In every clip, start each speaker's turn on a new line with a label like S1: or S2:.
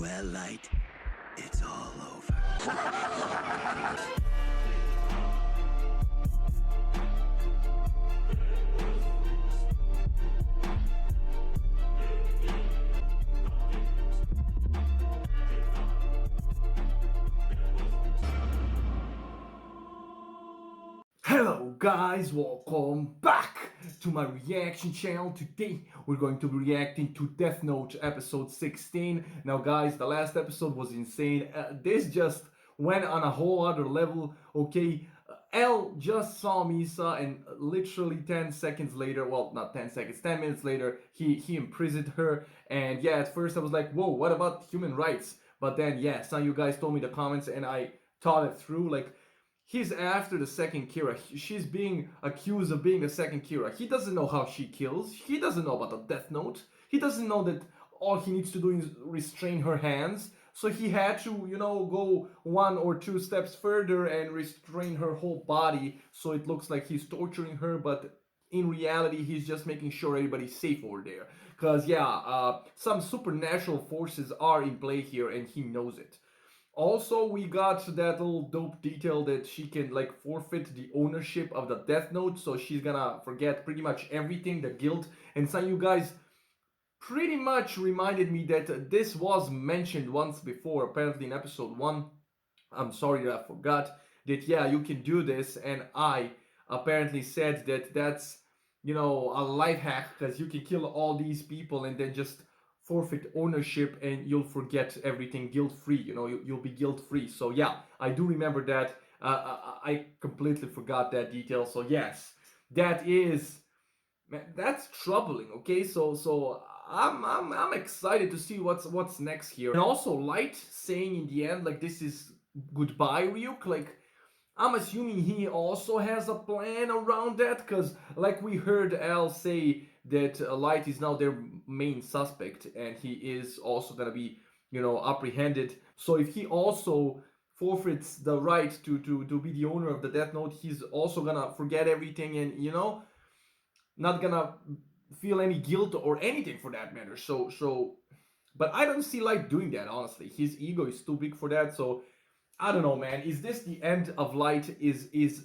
S1: Well, Light, it's all over.
S2: Hello guys, welcome back to my reaction channel. Today we're going to be reacting to Death Note episode 16. Now guys, the last episode was insane. This just went on a whole other level, okay? L just saw Misa and literally 10 seconds later, well not 10 seconds, 10 minutes later, he imprisoned her. And yeah, at first I was like, whoa, what about human rights? But then yeah, some of you guys told me the comments and I thought it through, like, he's after the second Kira. She's being accused of being a second Kira. He doesn't know how she kills. He doesn't know about the Death Note. He doesn't know that all he needs to do is restrain her hands. So he had to, go 1 or 2 steps further and restrain her whole body. So it looks like he's torturing her, but in reality, he's just making sure everybody's safe over there. Because, yeah, some supernatural forces are in play here, and he knows it. Also, we got that little dope detail that she can like forfeit the ownership of the Death Note, so she's gonna forget pretty much everything, the guilt. And some of you guys pretty much reminded me that this was mentioned once before, apparently in episode 1. I'm sorry that I forgot that, yeah, you can do this, and I apparently said that that's, a life hack, because you can kill all these people and then just forfeit ownership and you'll forget everything guilt-free. You'll be guilt-free. So yeah, I do remember that. I completely forgot that detail. So yes, that is, man, that's troubling. Okay, so I'm excited to see what's next here. And also Light saying in the end, like, this is goodbye, Ryuk. Like, I'm assuming he also has a plan around that, because like we heard Al say that Light is now their main suspect and he is also gonna be, apprehended. So if he also forfeits the right to be the owner of the Death Note, he's also gonna forget everything and, not gonna feel any guilt or anything for that matter. But I don't see Light doing that, honestly. His ego is too big for that, so I don't know, man. Is this the end of Light? Is it?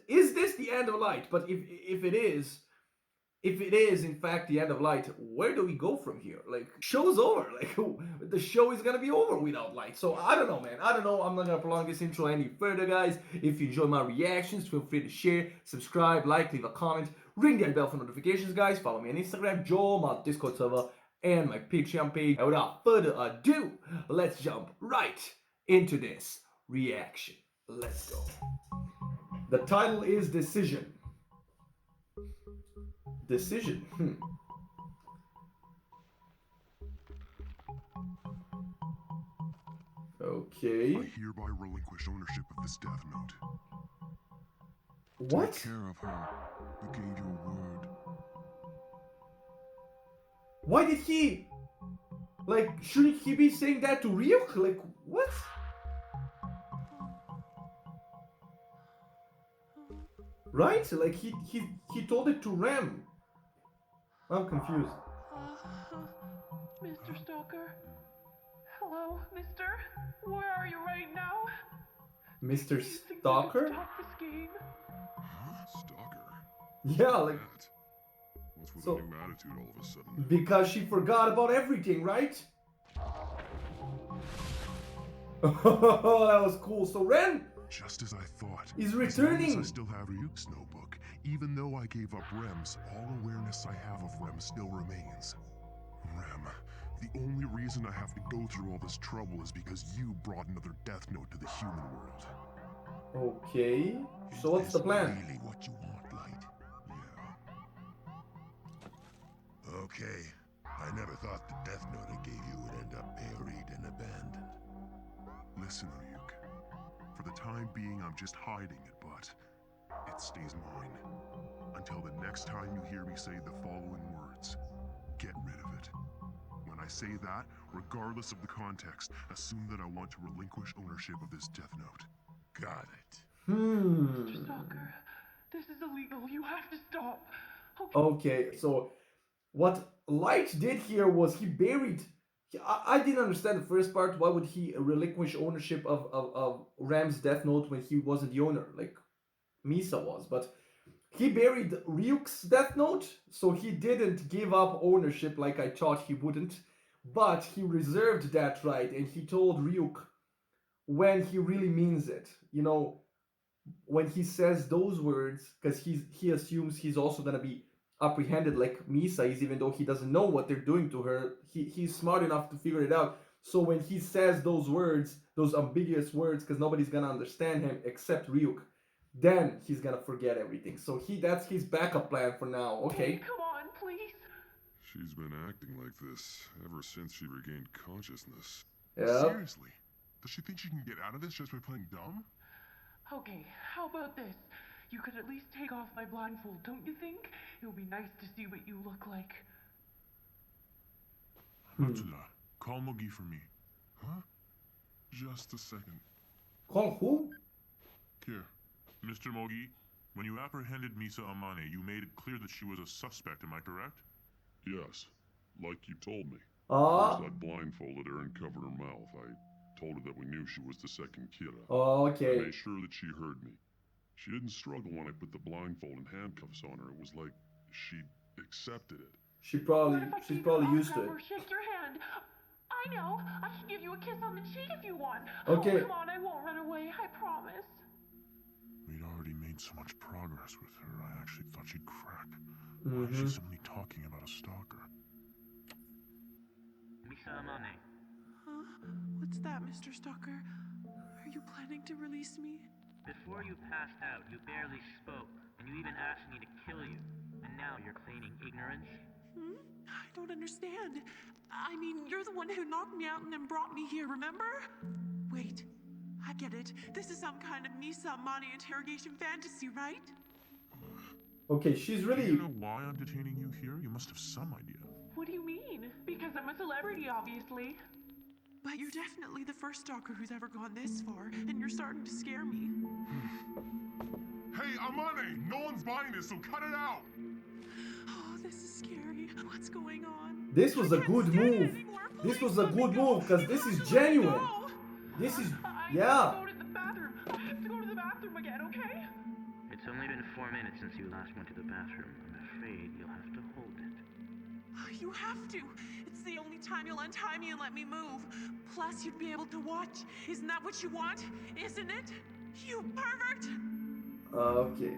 S2: Is this the end of Light? But if it is in fact the end of Light, where do we go from here? Like, show's over. Like, the show is gonna be over without Light. So I don't know, man. I don't know. I'm not gonna prolong this intro any further, guys. If you enjoy my reactions, feel free to share, subscribe, like, leave a comment, ring that bell for notifications, guys. Follow me on Instagram, Joel, my Discord server, and my Patreon page. And without further ado, let's jump right into this reaction. Let's go. The title is Decision. Decision. Okay.
S3: I hereby relinquish ownership of this Death Note.
S2: What?
S3: Take care of her. You gave your word.
S2: Why did he... Like, shouldn't he be saying that to Ryuk? Like, what? Right? Like, he told it to Rem. I'm confused.
S4: Mr. Stalker? Hello, mister? Where are you right now?
S2: Mr.
S4: Do you think you can
S2: Stalker?
S4: stop this game?
S3: Huh? Stalker?
S2: Yeah, like,
S3: That? What's with
S2: So-
S3: the new attitude all of a sudden?
S2: because she forgot about everything, right? That was cool. So Ren
S3: Just as I thought.
S2: is
S3: As long
S2: returning.
S3: as I still have Ryuk's notebook, even though I gave up Rem's, all awareness I have of Rem still remains. Rem, the only reason I have to go through all this trouble is because you brought another Death Note to the human world.
S2: Okay. So what's the plan?
S3: Really what you want, Light? Yeah. Okay. I never thought the Death Note I gave you would end up buried and abandoned. Listen, Ryuk. For the time being, I'm just hiding it, but it stays mine. Until the next time you hear me say the following words, get rid of it. When I say that, regardless of the context, assume that I want to relinquish ownership of this Death Note. Got it.
S4: Mr. Stalker, this is illegal. You have to stop. Okay.
S2: Okay, so what Light did here was he buried I didn't understand the first part. Why would he relinquish ownership of Ram's Death Note when he wasn't the owner, like Misa was? But he buried Ryuk's Death Note, so he didn't give up ownership like I thought he wouldn't. But he reserved that right, and he told Ryuk when he really means it. You know, when he says those words, because he assumes he's also gonna be apprehended like Misa is, even though he doesn't know what they're doing to her. He's smart enough to figure it out. So when he says those words, those ambiguous words, because nobody's gonna understand him except Ryuk, then he's gonna forget everything. So that's his backup plan for now. Okay.
S4: Hey, come on, please.
S3: She's been acting like this ever since she regained consciousness.
S2: Yeah.
S3: Seriously? Does she think she can get out of this just by playing dumb?
S4: Okay, how about this? You could at least take off my blindfold, don't you think? It would be nice to see what you look like.
S3: Matsuda, call Mogi for me. Huh? Just a second.
S2: Call who?
S3: Here. Mr. Mogi, when you apprehended Misa Amane, you made it clear that she was a suspect, am I correct? Yes, like you told me.
S2: Ah.
S3: I blindfolded her and covered her mouth. I told her that we knew she was the second Kira.
S2: Okay.
S3: I made sure that she heard me. She didn't struggle when I put the blindfold and handcuffs on her. It was like she accepted it.
S2: She's
S4: What if I
S2: probably
S4: take an
S2: used to it.
S4: autograph or shake your hand? I know. I can give you a kiss on the cheek if you want.
S2: Okay.
S4: Oh, come on, I won't run away. I promise.
S3: We'd already made so much progress with her, I actually thought she'd crack. Why is she suddenly talking about a stalker?
S5: Misa Amane.
S6: Huh? What's that, Mr. Stalker? Are you planning to release me?
S5: Before you passed out, you barely spoke, and you even asked me to kill you. And now you're feigning ignorance?
S6: I don't understand. I mean, you're the one who knocked me out and then brought me here, remember? Wait, I get it. This is some kind of Misa Amane interrogation fantasy, right?
S2: Okay, she's
S3: Do
S2: really.
S3: you know why I'm detaining you here? You must have some idea.
S4: What do you mean? Because I'm a celebrity, obviously.
S6: But you're definitely the first stalker who's ever gone this far, and you're starting to scare me.
S3: Hey, Amane! No one's buying this, so cut it out!
S6: Oh, this is scary. What's going on?
S2: This was
S6: I
S2: a
S6: can't
S2: good
S6: stand it
S2: move.
S6: anymore.
S2: This
S6: Please
S2: was a
S6: let me
S2: good
S6: go.
S2: move because
S6: You
S2: this
S6: have
S2: is
S6: to let me
S2: genuine.
S6: go.
S2: This is
S4: I
S2: yeah.
S4: have to go to the bathroom. I have to go to the bathroom again, okay?
S5: It's only been 4 minutes since you last went to the bathroom. I'm afraid you'll have to hold it.
S6: You have to. It's the only time you'll untie me and let me move. Plus, you'd be able to watch. Isn't that what you want? Isn't it? You pervert!
S2: Okay.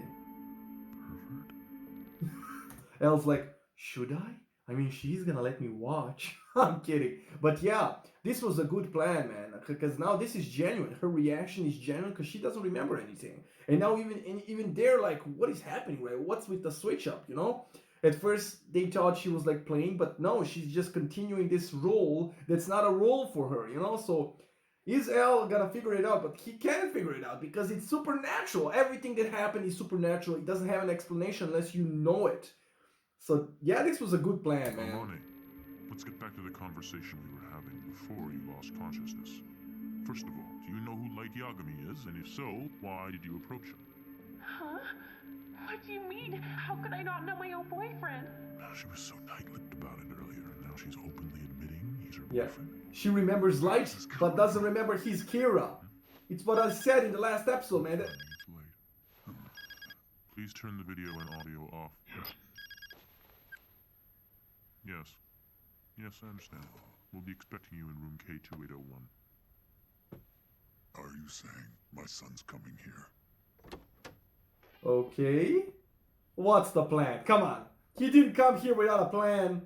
S2: Elle's like, should I? I mean, she's gonna let me watch. I'm kidding. But yeah, this was a good plan, man. Because now this is genuine. Her reaction is genuine because she doesn't remember anything. And now even they're like, what is happening, right? What's with the switch up, you know? At first, they thought she was like playing, but no, she's just continuing this role that's not a role for her, you know? So, is Elle gonna figure it out? But he can't figure it out because it's supernatural. Everything that happened is supernatural. It doesn't have an explanation unless you know it. So, yeah, this was a good plan, man.
S3: Amane, let's get back to the conversation we were having before you lost consciousness. First of all, do you know who Light Yagami is? And if so, why did you approach him?
S4: Huh? What do you mean? How could I not know my own boyfriend?
S3: She was so tight-lipped about it earlier, and now she's openly admitting he's her
S2: Yeah.
S3: boyfriend.
S2: She remembers Light, but doesn't remember he's Kira. It's what I said in the last episode, man.
S3: It's late. Please turn the video and audio off. Yes. Yes, I understand. We'll be expecting you in room K2801. Are you saying my son's coming here?
S2: Okay. What's the plan? Come on. He didn't come here without a plan.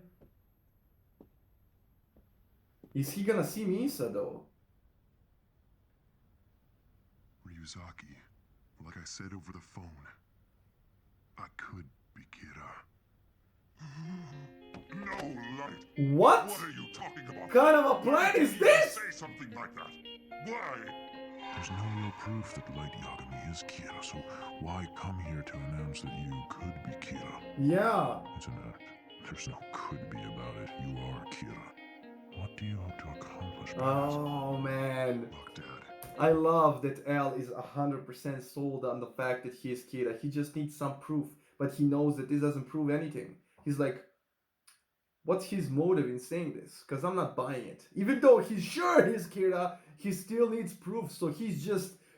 S2: Is he gonna see Misa though?
S3: Ryuzaki, like I said over the phone, I could be Kira. No, Light!
S2: What?
S3: What are you talking about?
S2: Kind of a plan
S3: Why
S2: is
S3: did you
S2: this?
S3: say something like that? Why? There's no real proof that Light Yagami is Kira, so why come here to announce that you could be Kira?
S2: Yeah.
S3: It's an act. There's no could be about it. You are Kira. What do you hope to accomplish by this?
S2: Oh man.
S3: Look, Dad.
S2: I love that Elle is 100% sold on the fact that he is Kira. He just needs some proof, but he knows that this doesn't prove anything. He's like, what's his motive in saying this? Because I'm not buying it. Even though he's sure he's Kira, he still needs proof. So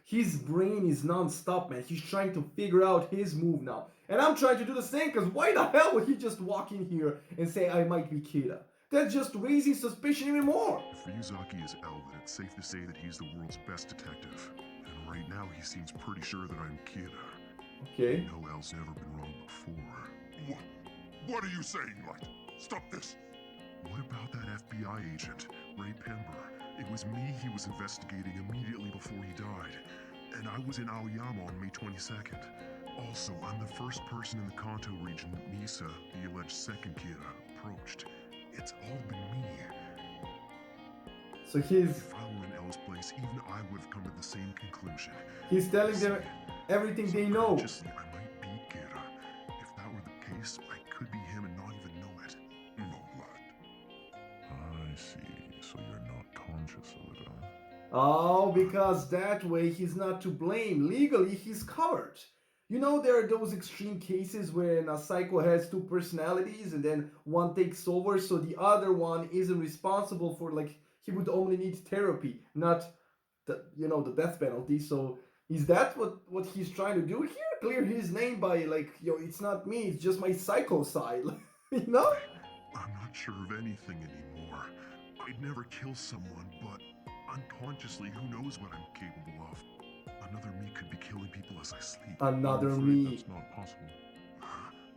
S2: his brain is non-stop, man. He's trying to figure out his move now. And I'm trying to do the same, because why the hell would he just walk in here and say I might be Kira? That's just raising suspicion even more.
S3: If Ryuzaki is L, then it's safe to say that he's the world's best detective. And right now he seems pretty sure that I'm Kira.
S2: Okay.
S3: No L's never been wrong before. What are you saying, Light? Stop this! What about that FBI agent, Ray Pember? It was me he was investigating immediately before he died. And I was in Aoyama on May 22nd. Also, I'm the first person in the Kanto region that Misa, the alleged second Kira, approached. It's all been me.
S2: So
S3: If I were in L's place, even I would have come to the same conclusion.
S2: he's telling them everything they know.
S3: Subconsciously, I might be Kira. If that were the case, I could be him and not even know it. No, lad. I see. So you're not conscious of it, huh?
S2: Oh, because that way he's not to blame. Legally, he's covered. You know, there are those extreme cases when a psycho has two personalities and then one takes over, so the other one isn't responsible for, like, he would only need therapy, not the, you know, the death penalty. So is that what he's trying to do here? Clear his name by, like, yo, it's not me, it's just my psycho side. You know?
S3: I'm not sure of anything anymore. I'd never kill someone, but unconsciously, who knows what I'm capable of? Another me could be killing people as I sleep.
S2: Another
S3: I'm afraid
S2: me.
S3: That's not possible.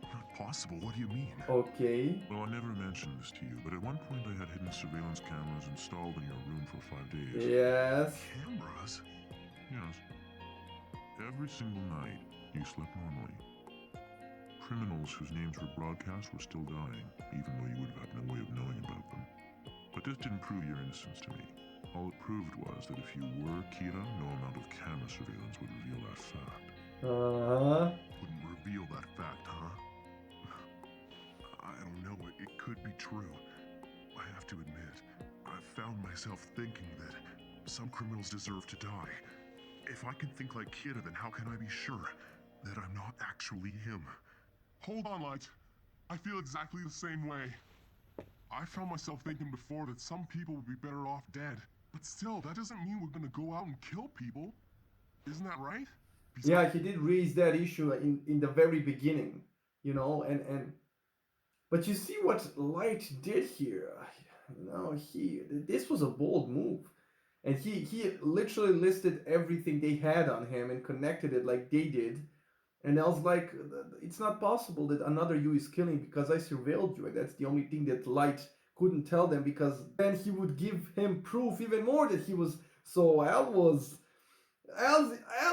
S3: Not possible? What do you mean?
S2: Okay.
S3: Well, I never mentioned this to you, but at one point I had hidden surveillance cameras installed in your room for 5 days.
S2: Yes.
S3: Cameras? Yes. Every single night, you slept normally. Criminals whose names were broadcast were still dying, even though you would have had no way of knowing about them. But this didn't prove your innocence to me. All it proved was that if you were Kira, no amount of camera surveillance would reveal that fact.
S2: Uh-huh.
S3: Wouldn't reveal that fact, huh? I don't know, it could be true. I have to admit, I've found myself thinking that some criminals deserve to die. If I can think like Kira, then how can I be sure that I'm not actually him? Hold on, Light. I feel exactly the same way. I found myself thinking before that some people would be better off dead. But still, that doesn't mean we're gonna go out and kill people. Isn't that right?
S2: Yeah, he did raise that issue in the very beginning, you know, and but you see what Light did here. You know, this was a bold move. And he literally listed everything they had on him and connected it like they did. And I was like, it's not possible that another you is killing because I surveilled you. And that's the only thing that Light couldn't tell them, because then he would give him proof even more that he was. So Al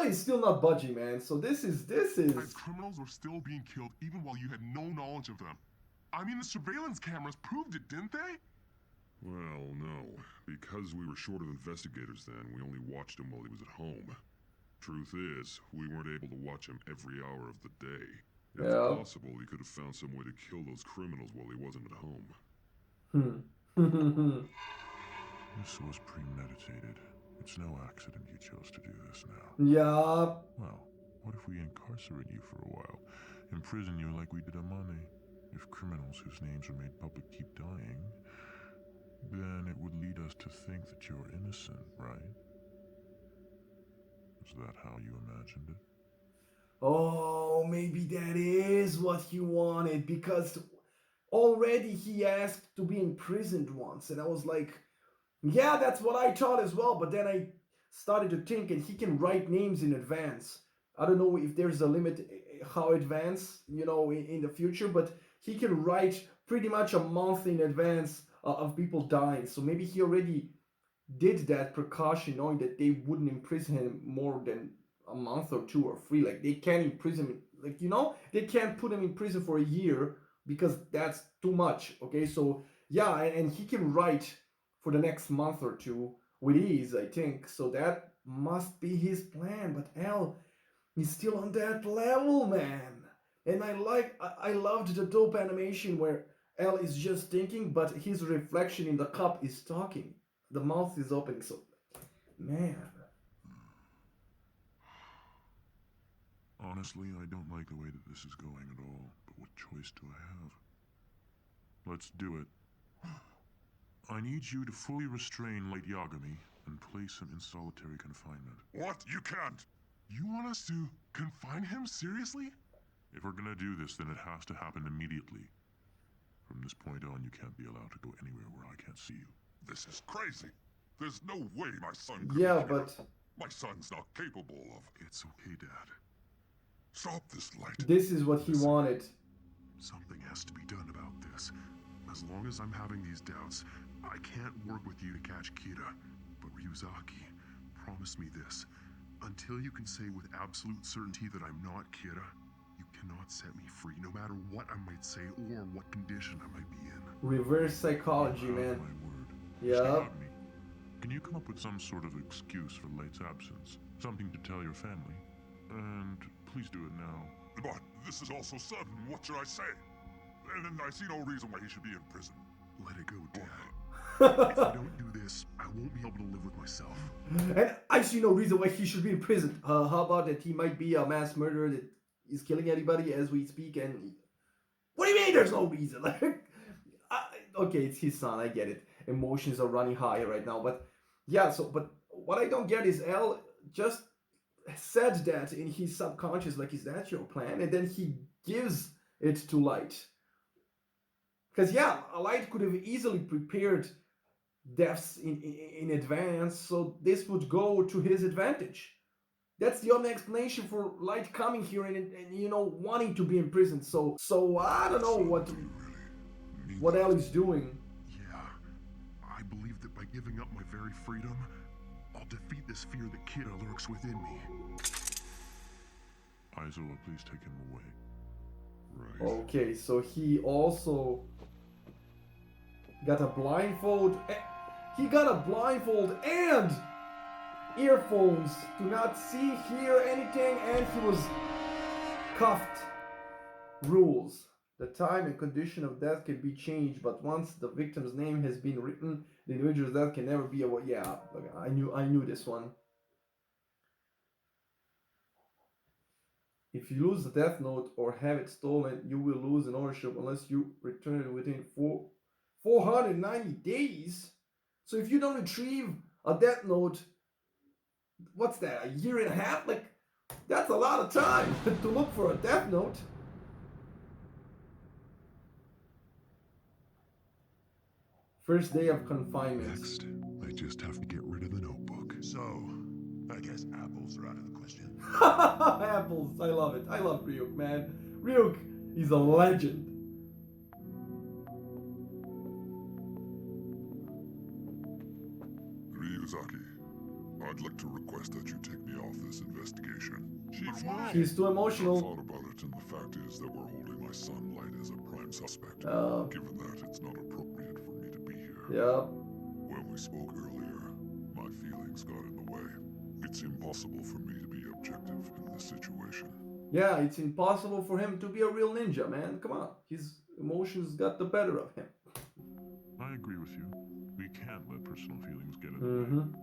S2: is still not budging, man. So this is.
S3: Criminals were still being killed even while you had no knowledge of them. I mean, the surveillance cameras proved it, didn't they? Well, no. Because we were short of investigators then, we only watched him while he was at home. Truth is, we weren't able to watch him every hour of the day. If
S2: Yeah.
S3: possible, he could have found some way to kill those criminals while he wasn't at home. This was premeditated. It's no accident you chose to do this now.
S2: Yeah.
S3: Well, what if we incarcerate you for a while? Imprison you like we did Amane? If criminals whose names are made public keep dying, then it would lead us to think that you're innocent, right? Is that how you imagined it?
S2: Oh, maybe that is what he wanted, because already he asked to be imprisoned once, and I was like, yeah, that's what I thought as well. But then I started to think, and he can write names in advance. I don't know if there's a limit how advanced, you know, in the future, but he can write pretty much a month in advance of people dying. So maybe he already did that precaution, knowing that they wouldn't imprison him more than a month or 2 or 3. Like, they can't imprison him, like, you know, they can't put him in prison for a year because that's too much. Okay, so yeah, and he can write for the next month or 2 with ease, I think. So that must be his plan. But Al is still on that level, man. And I loved the dope animation where Al is just thinking, but his reflection in the cup is talking. The mouth is opening. So, man.
S3: Honestly, I don't like the way that this is going at all, but what choice do I have? Let's do it. I need you to fully restrain Light Yagami and place him in solitary confinement.
S7: What? You can't! You want us to confine him? Seriously?
S3: If we're gonna do this, then it has to happen immediately. From this point on, you can't be allowed to go anywhere where I can't see you.
S7: This is crazy. There's no way my son could
S2: Yeah,
S7: be here.
S2: but
S7: My son's not capable of...
S3: It's okay, Dad.
S7: Stop this, Light.
S2: this is what he wanted.
S3: Something has to be done about this. As long as I'm having these doubts, I can't work with you to catch Kira. But Ryuzaki, promise me this. Until you can say with absolute certainty that I'm not Kira, you cannot set me free, no matter what I might say or what condition I might be in.
S2: Reverse psychology,
S3: You have
S2: man.
S3: my word.
S2: Yeah.
S3: Stop me. Can you come up with some sort of excuse for Light's absence? Something to tell your family? And please do it now.
S7: But this is all so sudden. What should I say? And I see no reason why he should be in prison.
S3: Let it go, Dad. If I don't do this, I won't be able to live with myself.
S2: And I see no reason why he should be in prison. How about that he might be a mass murderer that is killing anybody as we speak? And what do you mean there's no reason? Okay, it's his son. I get it. Emotions are running high right now, but yeah. But what I don't get is L just said that in his subconscious, like, is that your plan? And then he gives it to Light. Because yeah, Light could have easily prepared deaths in advance, so this would go to his advantage. That's the only explanation for Light coming here and you know, wanting to be in prison. So I don't know what L is doing.
S3: Yeah, I believe that by giving up my very freedom, I'll defeat this fear that Kira lurks within me. Aizawa, please take him away.
S7: Right.
S2: Okay, so he also got a blindfold. He got a blindfold and earphones to not see, hear anything, and he was cuffed. Rules. The time and condition of death can be changed, but once the victim's name has been written, the individual's death can never be avoided. Yeah, I knew this one. If you lose the death note or have it stolen, you will lose an ownership unless you return it within 490 days. So if you don't retrieve a death note, what's that, a year and a half? Like, that's a lot of time to look for a death note. First day of confinement.
S3: Next, I just have to get rid of the notebook.
S7: So, I guess apples are out of the question.
S2: Apples, I love it. I love Ryuk, man. Ryuk, he's a legend.
S7: Ryuzaki, I'd like to request that you take me off this investigation.
S6: But why?
S2: He's too
S7: I
S2: emotional.
S7: thought about it, and the fact is that we're holding my son Light as a prime suspect.
S2: Oh.
S7: Given that it's not appropriate for me to be here.
S2: Yeah.
S7: When we spoke earlier, my feelings got in the way. It's impossible for me to be objective in this situation.
S2: Yeah, it's impossible for him to be a real ninja, man. Come on. His emotions got the better of him.
S3: I agree with you. We can't let personal feelings get in the way.
S2: Mm-hmm.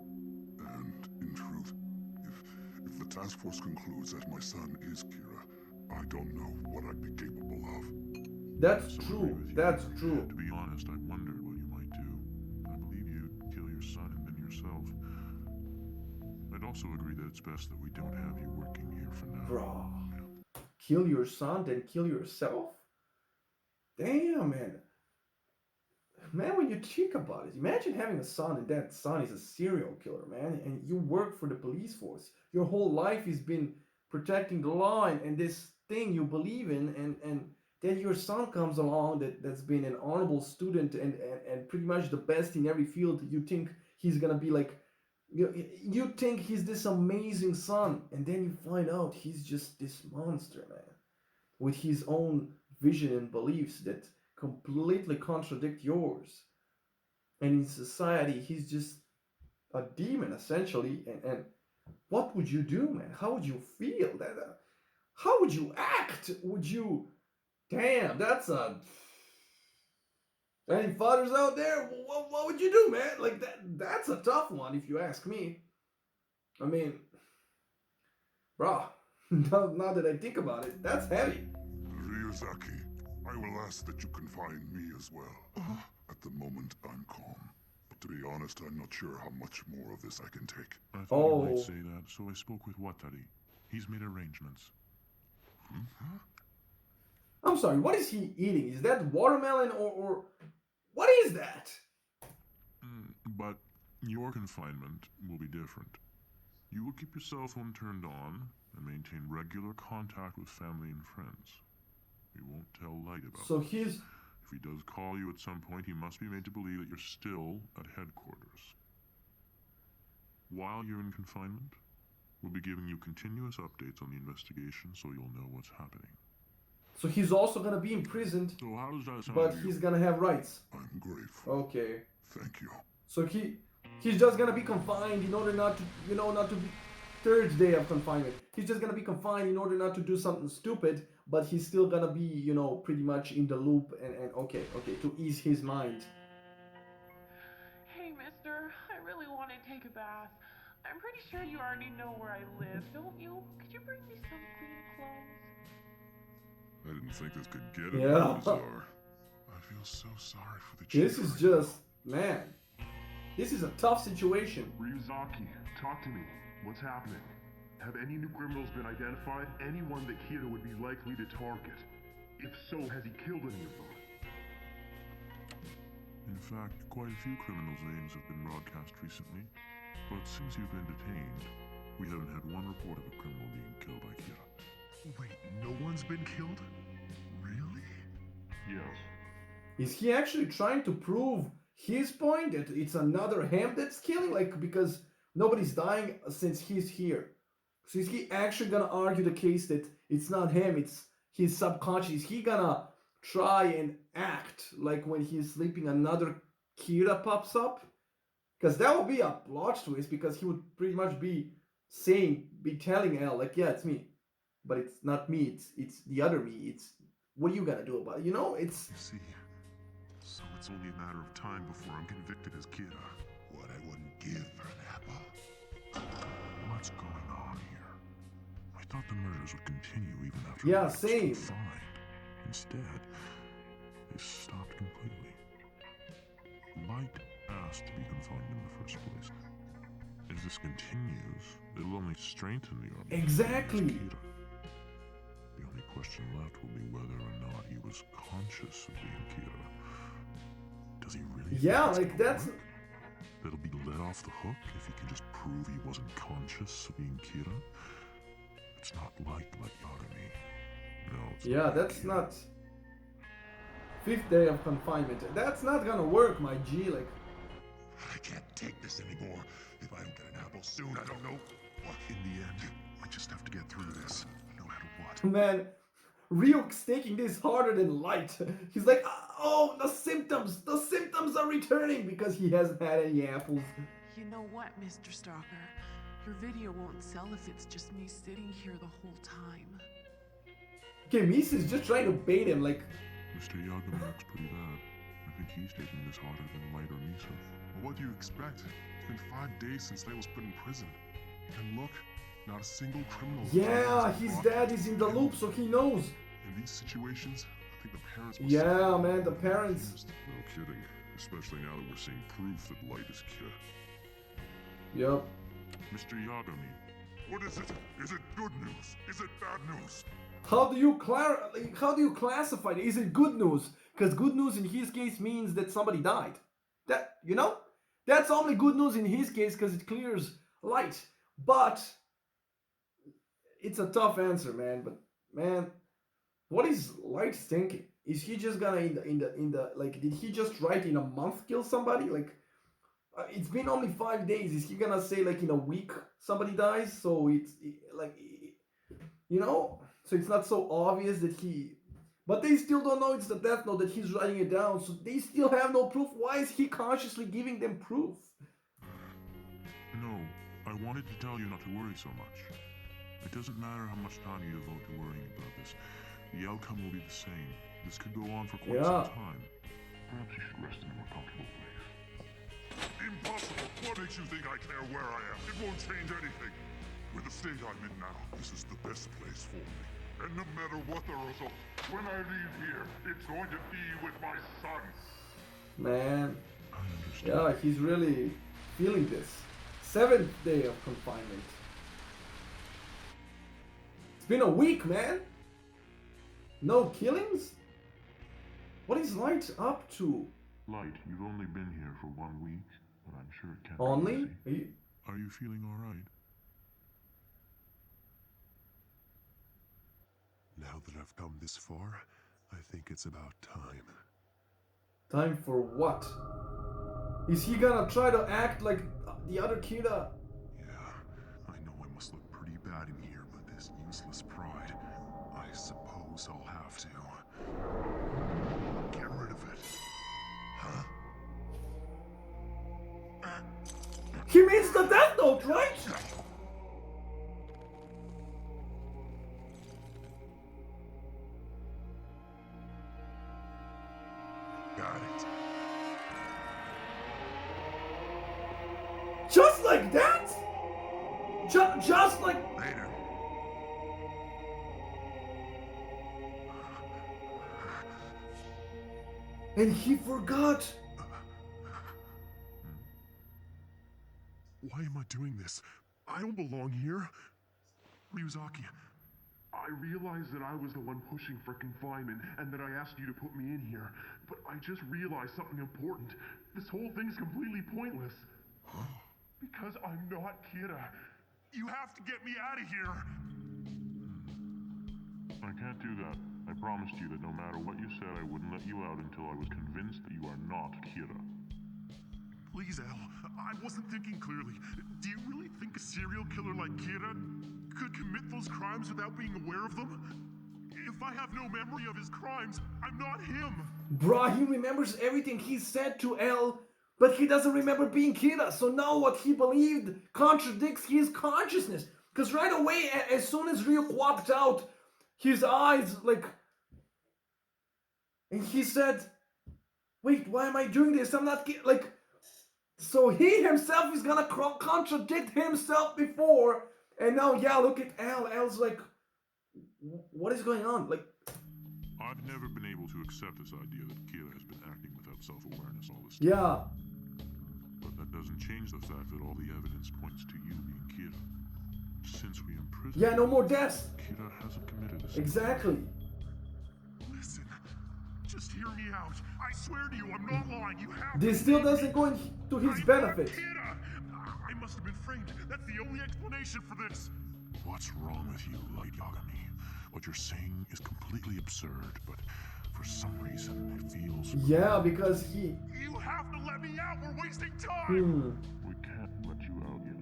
S7: And in truth, if the task force concludes that my son is Kira, I don't know what I'd be capable of.
S2: That's
S3: So agree
S2: true.
S3: with you.
S2: That's true.
S3: To be honest, I wondered what you might do. I believe you'd kill your son and then yourself. I'd also agree that it's best that we don't have you working here for now.
S2: Bro. Kill your son, then kill yourself? Damn, man. Man, when you think about it, imagine having a son and that son is a serial killer, man, and you work for the police force. Your whole life has been protecting the law and this thing you believe in, and then your son comes along that's been an honorable student and pretty much the best in every field. You think he's gonna be like, you think he's this amazing son, and then you find out he's just this monster, man, with his own vision and beliefs that completely contradict yours. And in society, he's just a demon, essentially. And what would you do, man? How would you feel? How would you act? Would you... Damn, that's a... Any fathers out there? What would you do, man? Like, that's a tough one, if you ask me. I mean... Bro, now that I think about it, that's heavy.
S7: Ryuzaki, I will ask that you confine me as well. At the moment, I'm calm. But to be honest, I'm not sure how much more of this I can take.
S3: I thought you
S2: Oh.
S3: might say that, so I spoke with Watari. He's made arrangements.
S2: I'm sorry, what is he eating? Is that watermelon or what is that?
S3: But your confinement will be different. You will keep your cell phone turned on and maintain regular contact with family and friends. You won't tell Light about
S2: So
S3: this.
S2: he's
S3: If he does call you at some point, he must be made to believe that you're still at headquarters. While you're in confinement, we'll be giving you continuous updates on the investigation so you'll know what's happening.
S2: so he's also gonna be imprisoned,
S3: So how does that sound
S2: but
S3: to you?
S2: he's gonna have rights.
S7: I'm grateful.
S2: Okay.
S7: Thank you.
S2: So he's just gonna be confined in order not to not to be third day of confinement. He's just gonna be confined in order not to do something stupid, but he's still gonna be, pretty much in the loop and okay, to ease his mind.
S4: Hey, mister, I really want to take a bath. I'm pretty sure you already know where I live, don't you? Could you bring me some clean clothes?
S7: I didn't think this could get any
S2: Yeah.
S7: more bizarre. I feel so sorry for the
S2: This
S7: chief
S2: is
S7: right
S2: just, man, this is a tough situation.
S8: Ryuzaki, talk to me. What's happening? Have any new criminals been identified? Anyone that Kira would be likely to target? If so, has he killed any of them?
S3: In fact, quite a few criminals' names have been broadcast recently, but since you've been detained, we haven't had one report of a criminal being killed by Kira.
S8: Wait, no one's been killed? Really? Yes.
S2: Is he actually trying to prove his point that it's another him that's killing? Like, because nobody's dying since he's here. So is he actually gonna argue the case that it's not him, it's his subconscious? Is he gonna try and act like when he's sleeping another Kira pops up? Because that would be a plot twist, because he would pretty much be telling Elle, like, yeah, it's me. But it's not me, it's the other me. It's, what are you gonna do about it? It's...
S3: You see, so it's only a matter of time before I'm convicted as Kira.
S7: What I wouldn't give for an apple.
S3: What's going on here? I thought the murders would continue even after
S2: Yeah,
S3: Light was
S2: same.
S3: confined. Instead, they stopped completely. Light asked to be confined in the first place. If this continues, it'll only strengthen the argument
S2: Exactly.
S3: against Kira. The only question left will be whether or not he was conscious of being Kira. Does he really?
S2: Yeah,
S3: think
S2: like,
S3: it's gonna
S2: that's...
S3: work? That'll be let off the hook if he can just prove he wasn't conscious of being Kira. It's not like Yagami. No, it's
S2: Yeah,
S3: not
S2: that's
S3: Kira.
S2: not... 5th day of confinement. That's not gonna work, my G. Like,
S7: I can't take this anymore. If I don't get an apple soon, I don't know what.
S3: In the end, we just have to get through this, no matter what.
S2: man, Ryuk's taking this harder than Light. He's like, oh, the symptoms are returning, because he hasn't had any apples.
S6: You know what, Mr. Stalker? Your video won't sell if it's just me sitting here the whole time.
S2: Okay, Misa's just trying to bait him, like,
S3: Mr. Yagami looks pretty bad. I think he's taking this harder than Light or Misa.
S8: Well, what do you expect? It's been 5 days since Lei was put in prison. And look, not a single criminal.
S2: yeah, his dad is in the loop, so he knows.
S8: In these situations, I think the parents will
S2: Yeah, man, the parents.
S3: No kidding. Especially now that we're seeing proof that Light is Kira.
S2: Yup.
S3: Mr. Yagami,
S7: What is it? Is it good news? Is it bad news?
S2: How do you classify it? Is it good news? Because good news in his case means that somebody died. That, that's only good news in his case because it clears Light. But it's a tough answer, man. But man, what is Light thinking? Is he just gonna in the like? Did he just write in a month kill somebody? Like, it's been only 5 days. Is he gonna say like in a week somebody dies? So it's like, so it's not so obvious that he. But they still don't know it's the death note that he's writing it down. So they still have no proof. Why is he consciously giving them proof?
S3: no, I wanted to tell you not to worry so much. It doesn't matter how much time you devote to worrying about this. The outcome will be the same. This could go on for quite some time.
S8: Perhaps you should rest in a more comfortable place.
S7: Impossible! What makes you think I care where I am? It won't change anything. With the state I'm in now, this is the best place for me. And no matter what the result,
S8: When I leave here, it's going to be with my son.
S2: Man, yeah, he's really feeling this. 7th day of confinement. It's been a week, man. No killings? What is Light up to?
S8: Light, you've only been here for 1 week, but I'm sure it can't
S2: Only?
S8: be easy. Are you feeling all right? Now that I've come this far, I think it's about time.
S2: Time for what? Is he gonna try to act like the other Kira?
S8: Yeah, I know I must look pretty bad in here, but this useless pride, I suppose I'll have to. Get rid of it. Huh?
S2: He means the Death Note, right?
S8: Got it.
S2: Just like that? Just like...
S8: Later.
S2: And he forgot.
S8: Why am I doing this? I don't belong here. Ryuzaki, I realized that I was the one pushing for confinement and that I asked you to put me in here, but I just realized something important. This whole thing's completely pointless. Because I'm not Kira. You have to get me out of here. I can't do that. I promised you that no matter what you said, I wouldn't let you out until I was convinced that you are not Kira. Please, Al. I wasn't thinking clearly. Do you really think a serial killer like Kira could commit those crimes without being aware of them? If I have no memory of his crimes, I'm not him.
S2: Bruh, he remembers everything he said to L, but he doesn't remember being Kira. So now what he believed contradicts his consciousness. Because right away, as soon as Ryuk walked out, his eyes, like... And he said, wait, why am I doing this? I'm not... Like... So he himself is gonna contradict himself before. And now, yeah, look at L. L's like... What is going on? Like...
S8: I've never been able to accept this idea that Kira has been acting without self-awareness all this time.
S2: Yeah.
S8: But that doesn't change the fact that all the evidence points to you being Kira. Since we imprisoned
S2: Yeah, no more deaths.
S8: Kira hasn't committed this.
S2: Exactly.
S8: Listen, just hear me out. I swear to you, I'm not lying. You have
S2: This still doesn't go to his benefit.
S8: Kira! I must have been framed. That's the only explanation for this. What's wrong with you, Light Yagami? What you're saying is completely absurd, but for some reason it feels...
S2: Yeah, because he...
S8: You have to let me out! We're wasting time! We can't let you out yet.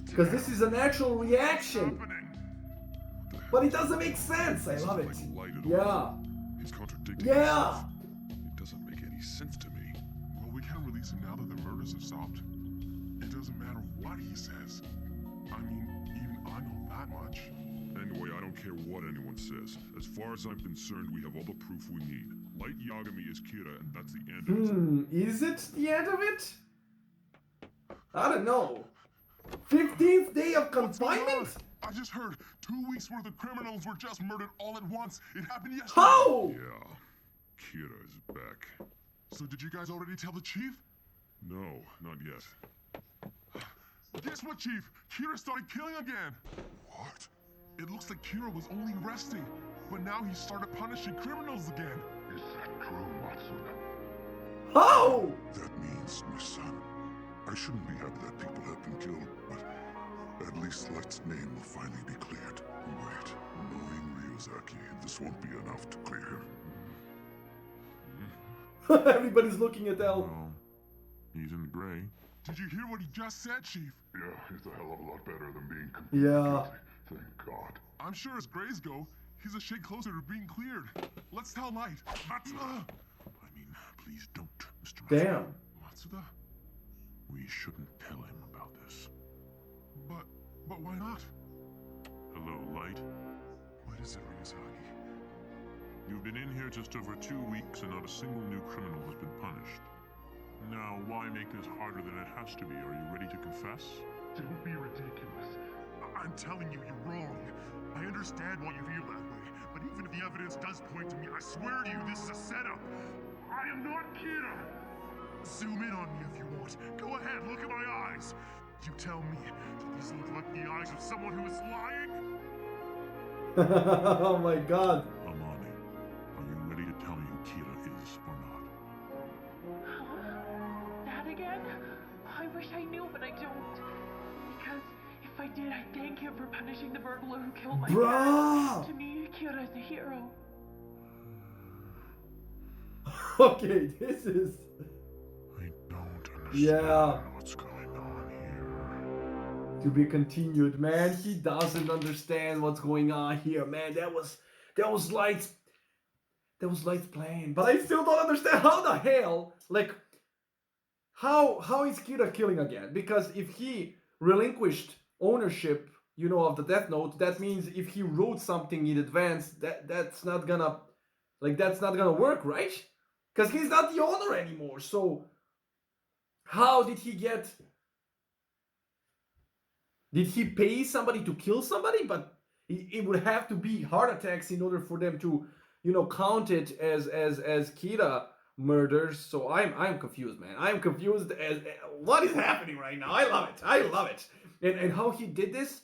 S2: Because this is a natural reaction. But it doesn't make sense. I love it. Yeah.
S8: He's contradicting
S2: Yeah.
S8: himself. It doesn't make any sense to me. Well, we can't release him now that the murders have stopped. It doesn't matter what he says. I mean, even I know that much. Anyway, I don't care what anyone says. As far as I'm concerned, we have all the proof we need. Light Yagami is Kira, and that's the end of it.
S2: Is it the end of it? I don't know. 15th day of confinement?
S8: I just heard 2 weeks worth of criminals were just murdered all at once. It happened yesterday.
S2: How?
S8: Yeah, Kira is back. So did you guys already tell the chief? No, not yet. Guess what, Chief? Kira started killing again. What? It looks like Kira was only resting, but now he started punishing criminals again. Is that true, Matsuda?
S2: How?
S7: That means, my son, I shouldn't be happy that people have been killed, but at least Light's name will finally be cleared. Wait, knowing Ryuzaki, this won't be enough to clear him.
S2: Everybody's looking at L.
S8: Well, he's in the gray. Did you hear what he just said, Chief? Yeah, he's a hell of a lot better than being completely
S2: Yeah.
S8: guilty. Thank God. I'm sure as grays go, he's a shade closer to being cleared. Let's tell Light. Matsuda! I mean, please don't, Mr. Matsuda.
S2: Damn.
S8: Matsuda? We shouldn't tell him about this. But why not? Hello, Light. What is it, Ryuzaki? You've been in here just over 2 weeks and not a single new criminal has been punished. Now, why make this harder than it has to be? Are you ready to confess? Don't be ridiculous. I'm telling you, you're wrong. I understand why you feel that way, but
S3: And even if the evidence does point to me, I swear to you, this is a setup. I am not Kira. Zoom in on me if you want. Go ahead, look at my eyes. You tell me, do these look like the eyes of someone who is lying?
S2: Oh my god.
S8: Amani, are you ready to tell me who Kira is or not?
S4: That again? I wish I knew, but I don't. Because if I did, I'd thank him for punishing the burglar who killed my
S2: Bruh!
S4: dad. To me, Kira's a hero.
S2: Okay, this is...
S8: I don't understand
S2: Yeah.
S8: what's going on here.
S2: To be continued, man. He doesn't understand what's going on here, man. That was lights. That was lights playing. But I still don't understand how the hell, like, how is Kira killing again? Because if he relinquished ownership, you know, of the Death Note, that means if he wrote something in advance, that's not gonna work, right? Because he's not the owner anymore. So how did he get? Did he pay somebody to kill somebody? But it would have to be heart attacks in order for them to, you know, count it as Kira murders. So I'm confused, man. I'm confused as what is happening right now. I love it. And how he did this,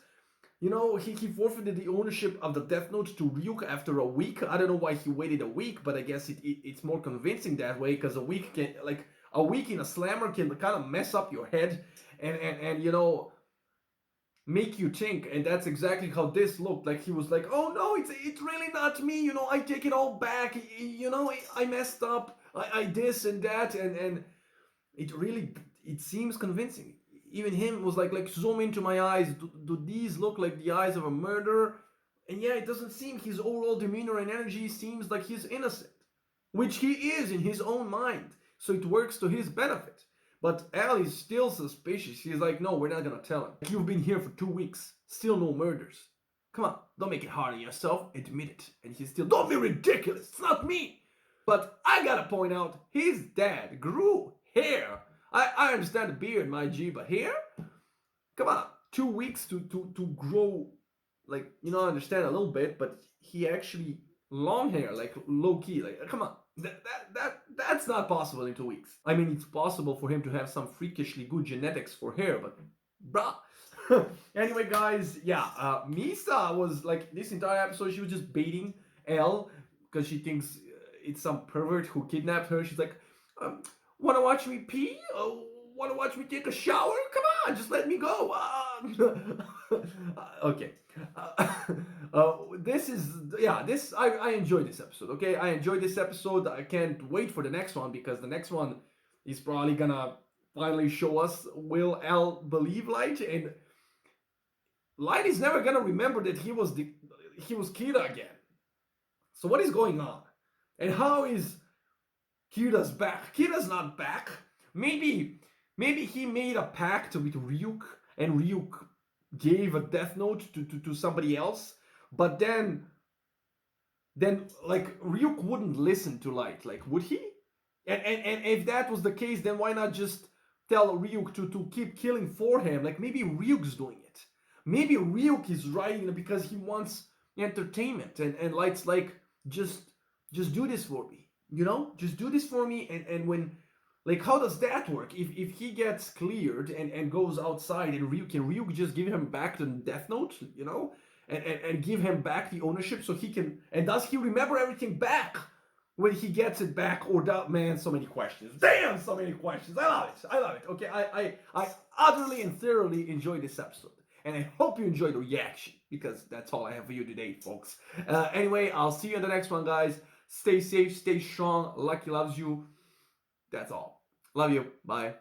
S2: you know, he forfeited the ownership of the Death Note to Ryuk after a week. I don't know why he waited a week, but I guess it's more convincing that way, because a week in a slammer can kind of mess up your head and you know, make you think. And that's exactly how this looked. Like he was like, oh no, it's really not me, you know, I take it all back, you know, I messed up, I this and that, and it seems convincing. Even him was like zoom into my eyes, do these look like the eyes of a murderer? And yeah, it doesn't seem, his overall demeanor and energy seems like he's innocent, which he is in his own mind, so it works to his benefit. But Al is still suspicious. He's like, no, we're not gonna tell him. You've been here for 2 weeks, still no murders. Come on, don't make it hard on yourself, admit it. And he's still, don't be ridiculous, it's not me. But I gotta point out, his dad grew hair. I understand the beard, my G, but hair? Come on, 2 weeks to grow, like, you know, I understand a little bit, but he actually long hair, like low key, like, come on. That's not possible in 2 weeks. I mean, it's possible for him to have some freakishly good genetics for hair, but bruh. Anyway, guys, yeah, Misa was like, this entire episode, she was just baiting L because she thinks it's some pervert who kidnapped her. She's like, wanna watch me pee? Wanna watch me take a shower? Come on, just let me go. Okay. I enjoyed this episode. Okay, I enjoyed this episode. I can't wait for the next one, because the next one is probably gonna finally show us, will L believe Light? And Light is never gonna remember that he was Kira again. So what is going on? And how is Kira's back? Kira's not back. Maybe he made a pact with Ryuk, and Ryuk gave a Death Note to somebody else, but then like Ryuk wouldn't listen to Light, like, would he? And if that was the case, then why not just tell Ryuk to keep killing for him? Like, maybe Ryuk's doing it. Maybe Ryuk is writing it because he wants entertainment, and Light's like, just do this for me, you know, just do this for me. And when, like, how does that work? If he gets cleared and goes outside, and Ryuk just give him back the Death Note, you know, and give him back the ownership so he can, and does he remember everything back when he gets it back? Or that, man, so many questions. Damn, so many questions. I love it. Okay, I utterly and thoroughly enjoyed this episode. And I hope you enjoyed the reaction, because that's all I have for you today, folks. Anyway, I'll see you in the next one, guys. Stay safe, stay strong. Lucky loves you. That's all. Love you. Bye.